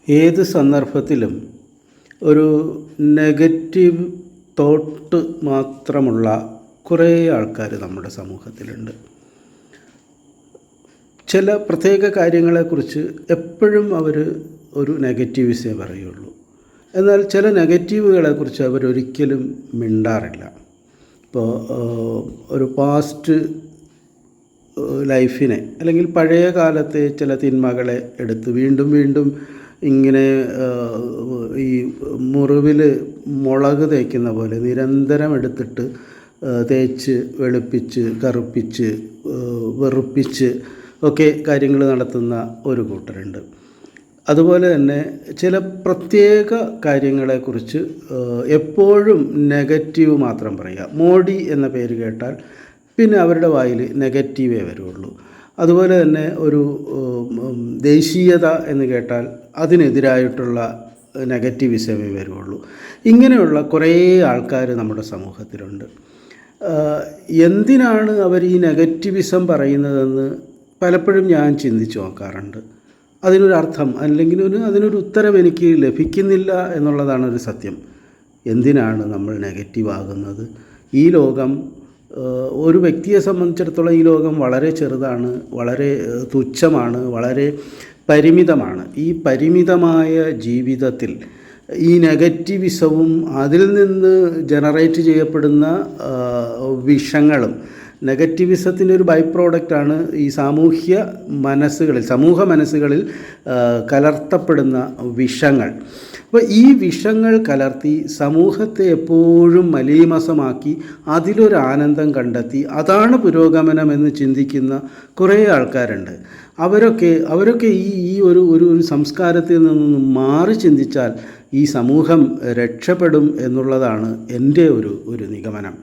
ഏത് സന്ദർഭത്തിലും ഒരു നെഗറ്റീവ് തോട്ട് മാത്രമുള്ള കുറേ ആൾക്കാർ നമ്മുടെ സമൂഹത്തിലുണ്ട്. ചില പ്രത്യേക കാര്യങ്ങളെക്കുറിച്ച് എപ്പോഴും അവർ ഒരു നെഗറ്റീവ്സേ പറയുള്ളൂ. എന്നാൽ ചില നെഗറ്റീവുകളെക്കുറിച്ച് അവരൊരിക്കലും മിണ്ടാറില്ല. ഇപ്പോൾ ഒരു പാസ്റ്റ് ലൈഫിനെ അല്ലെങ്കിൽ പഴയ കാലത്തെ ചില തിന്മകളെ എടുത്ത് വീണ്ടും വീണ്ടും ഇങ്ങനെ ഈ മുറിവിൽ മുളക് തേക്കുന്ന പോലെ നിരന്തരം എടുത്തിട്ട് തേച്ച് വെളുപ്പിച്ച് കറുപ്പിച്ച് വെറുപ്പിച്ച് ഒക്കെ കാര്യങ്ങൾ നടത്തുന്ന ഒരു കൂട്ടരുണ്ട്. അതുപോലെ തന്നെ ചില പ്രത്യേക കാര്യങ്ങളെക്കുറിച്ച് എപ്പോഴും നെഗറ്റീവ് മാത്രം പറയുക. മോഡി എന്ന പേര് കേട്ടാൽ പിന്നെ അവരുടെ വായിൽ നെഗറ്റീവേ വരുള്ളൂ. അതുപോലെ തന്നെ ഒരു ദേശീയത എന്ന് കേട്ടാൽ അതിനെതിരായിട്ടുള്ള നെഗറ്റിവിസമേ വരുള്ളൂ. ഇങ്ങനെയുള്ള കുറേ ആൾക്കാർ നമ്മുടെ സമൂഹത്തിലുണ്ട്. എന്തിനാണ് അവർ ഈ നെഗറ്റിവിസം പറയുന്നതെന്ന് പലപ്പോഴും ഞാൻ ചിന്തിച്ച് നോക്കാറുണ്ട്. അതിനൊരർത്ഥം അല്ലെങ്കിൽ അതിനൊരു ഉത്തരം എനിക്ക് ലഭിക്കുന്നില്ല എന്നുള്ളതാണ് ഒരു സത്യം. എന്തിനാണ് നമ്മൾ നെഗറ്റീവ് ആകുന്നത്? ഈ ലോകം ഒരു വ്യക്തിയെ സംബന്ധിച്ചിടത്തോളം ഈ ലോകം വളരെ ചെറുതാണ്, വളരെ തുച്ഛമാണ്, വളരെ പരിമിതമാണ്. ഈ പരിമിതമായ ജീവിതത്തിൽ ഈ നെഗറ്റിവിസവും അതിൽ നിന്ന് ജനറേറ്റ് ചെയ്യപ്പെടുന്ന വിഷങ്ങളും, നെഗറ്റിവിസത്തിൻ്റെ ഒരു ബൈ പ്രോഡക്റ്റാണ് ഈ സമൂഹ മനസ്സുകളിൽ കലർത്തപ്പെടുന്ന വിഷങ്ങൾ. അപ്പോൾ ഈ വിഷങ്ങൾ കലർത്തി സമൂഹത്തെ എപ്പോഴും മലീമസമാക്കി അതിലൊരു ആനന്ദം കണ്ടെത്തി അതാണ് പുരോഗമനമെന്ന് ചിന്തിക്കുന്ന കുറേ ആൾക്കാരുണ്ട്. അവരൊക്കെ ഈ ഒരു സംസ്കാരത്തിൽ നിന്നും മാറി ചിന്തിച്ചാൽ ഈ സമൂഹം രക്ഷപ്പെടും എന്നുള്ളതാണ് എൻ്റെ ഒരു നിഗമനം.